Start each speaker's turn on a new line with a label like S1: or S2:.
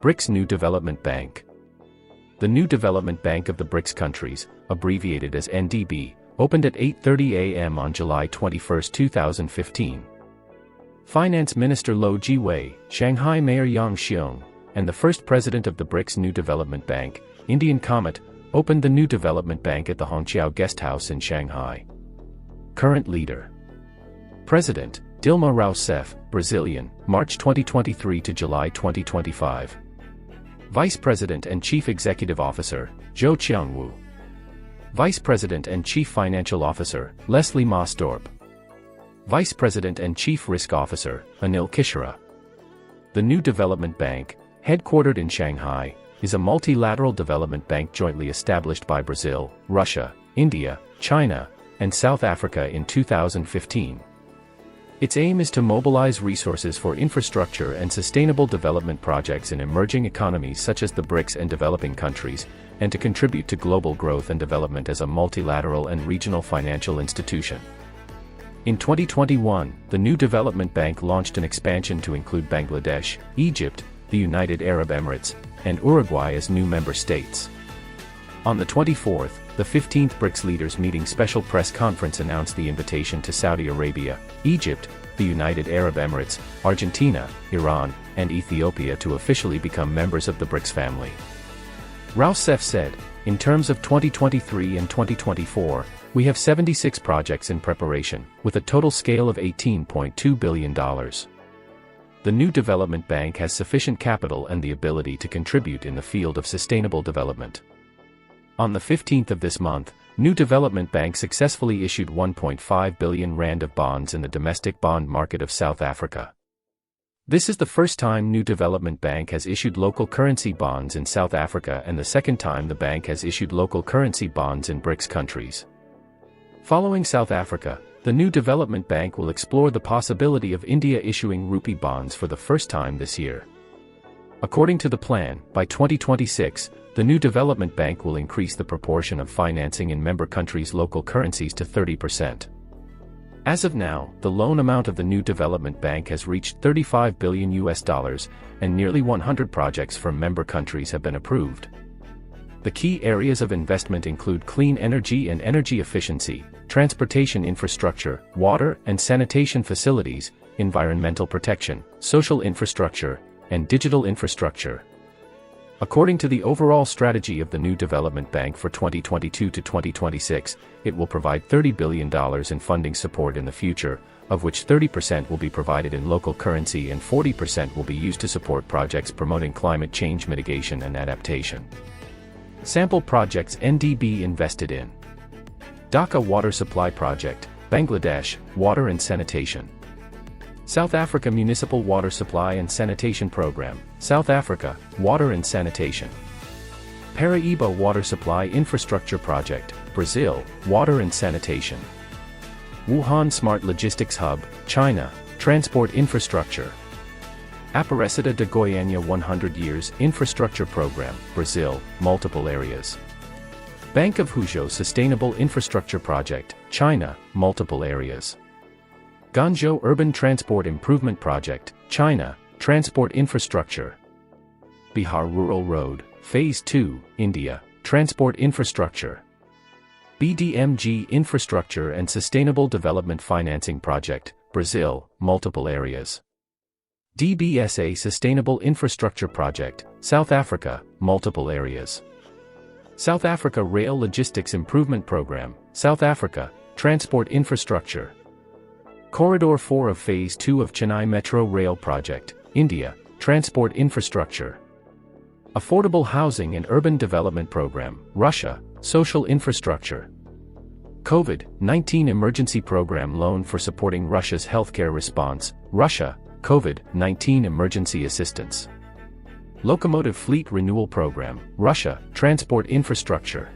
S1: BRICS New Development Bank. The New Development Bank of the BRICS countries, abbreviated as NDB, opened at 8:30 a.m. on July 21, 2015. Finance Minister Lo Jiwei, Shanghai Mayor Yang Xiong, and the first president of the BRICS New Development Bank, Indian Comet, opened the New Development Bank at the Hongqiao Guest House in Shanghai. Current leader. President, Dilma Rousseff, Brazilian, March 2023 to July 2025. Vice President and Chief Executive Officer, Zhou Qiangwu. Vice President and Chief Financial Officer, Leslie Mossdorp. Vice President and Chief Risk Officer, Anil Kishore. The New Development Bank, headquartered in Shanghai, is a multilateral development bank jointly established by Brazil, Russia, India, China, and South Africa in 2015. Its aim is to mobilize resources for infrastructure and sustainable development projects in emerging economies such as the BRICS and developing countries, and to contribute to global growth and development as a multilateral and regional financial institution. In 2021, the New Development Bank launched an expansion to include Bangladesh, Egypt, the United Arab Emirates, and Uruguay as new member states. On the 24th, the 15th BRICS Leaders Meeting Special Press Conference announced the invitation to Saudi Arabia, Egypt, the United Arab Emirates, Argentina, Iran, and Ethiopia to officially become members of the BRICS family. Rousseff said, "In terms of 2023 and 2024, we have 76 projects in preparation, with a total scale of $18.2 billion. The New Development Bank has sufficient capital and the ability to contribute in the field of sustainable development." On the 15th of this month, New Development Bank successfully issued 1.5 billion rand of bonds in the domestic bond market of South Africa. This is the first time New Development Bank has issued local currency bonds in South Africa and the second time the bank has issued local currency bonds in BRICS countries. Following South Africa, the New Development Bank will explore the possibility of India issuing rupee bonds for the first time this year. According to the plan, by 2026, the New Development Bank will increase the proportion of financing in member countries' local currencies to 30%. As of now, the loan amount of the New Development Bank has reached $35 billion, and nearly 100 projects from member countries have been approved. The key areas of investment include clean energy and energy efficiency, transportation infrastructure, water and sanitation facilities, environmental protection, social infrastructure, and digital infrastructure. According to the overall strategy of the New Development Bank for 2022 to 2026, it will provide $30 billion in funding support in the future, of which 30% will be provided in local currency and 40% will be used to support projects promoting climate change mitigation and adaptation. Sample projects NDB invested in: Dhaka Water Supply Project, Bangladesh, Water and Sanitation. South Africa Municipal Water Supply and Sanitation Program, South Africa, Water and Sanitation. Paraíba Water Supply Infrastructure Project, Brazil, Water and Sanitation. Wuhan Smart Logistics Hub, China, Transport Infrastructure. Aparecida de Goiânia 100 Years Infrastructure Program, Brazil, multiple areas. Bank of Huzhou Sustainable Infrastructure Project, China, multiple areas. Guangzhou Urban Transport Improvement Project, China, Transport Infrastructure. Bihar Rural Road, Phase 2, India, Transport Infrastructure. BDMG Infrastructure and Sustainable Development Financing Project, Brazil, multiple areas. DBSA Sustainable Infrastructure Project, South Africa, multiple areas. South Africa Rail Logistics Improvement Program, South Africa, Transport Infrastructure. Corridor 4 of Phase 2 of Chennai Metro Rail Project, India, Transport Infrastructure. Affordable Housing and Urban Development Program, Russia, Social Infrastructure. COVID-19 Emergency Program Loan for supporting Russia's healthcare response, Russia, COVID-19 Emergency Assistance. Locomotive Fleet Renewal Program, Russia, Transport Infrastructure.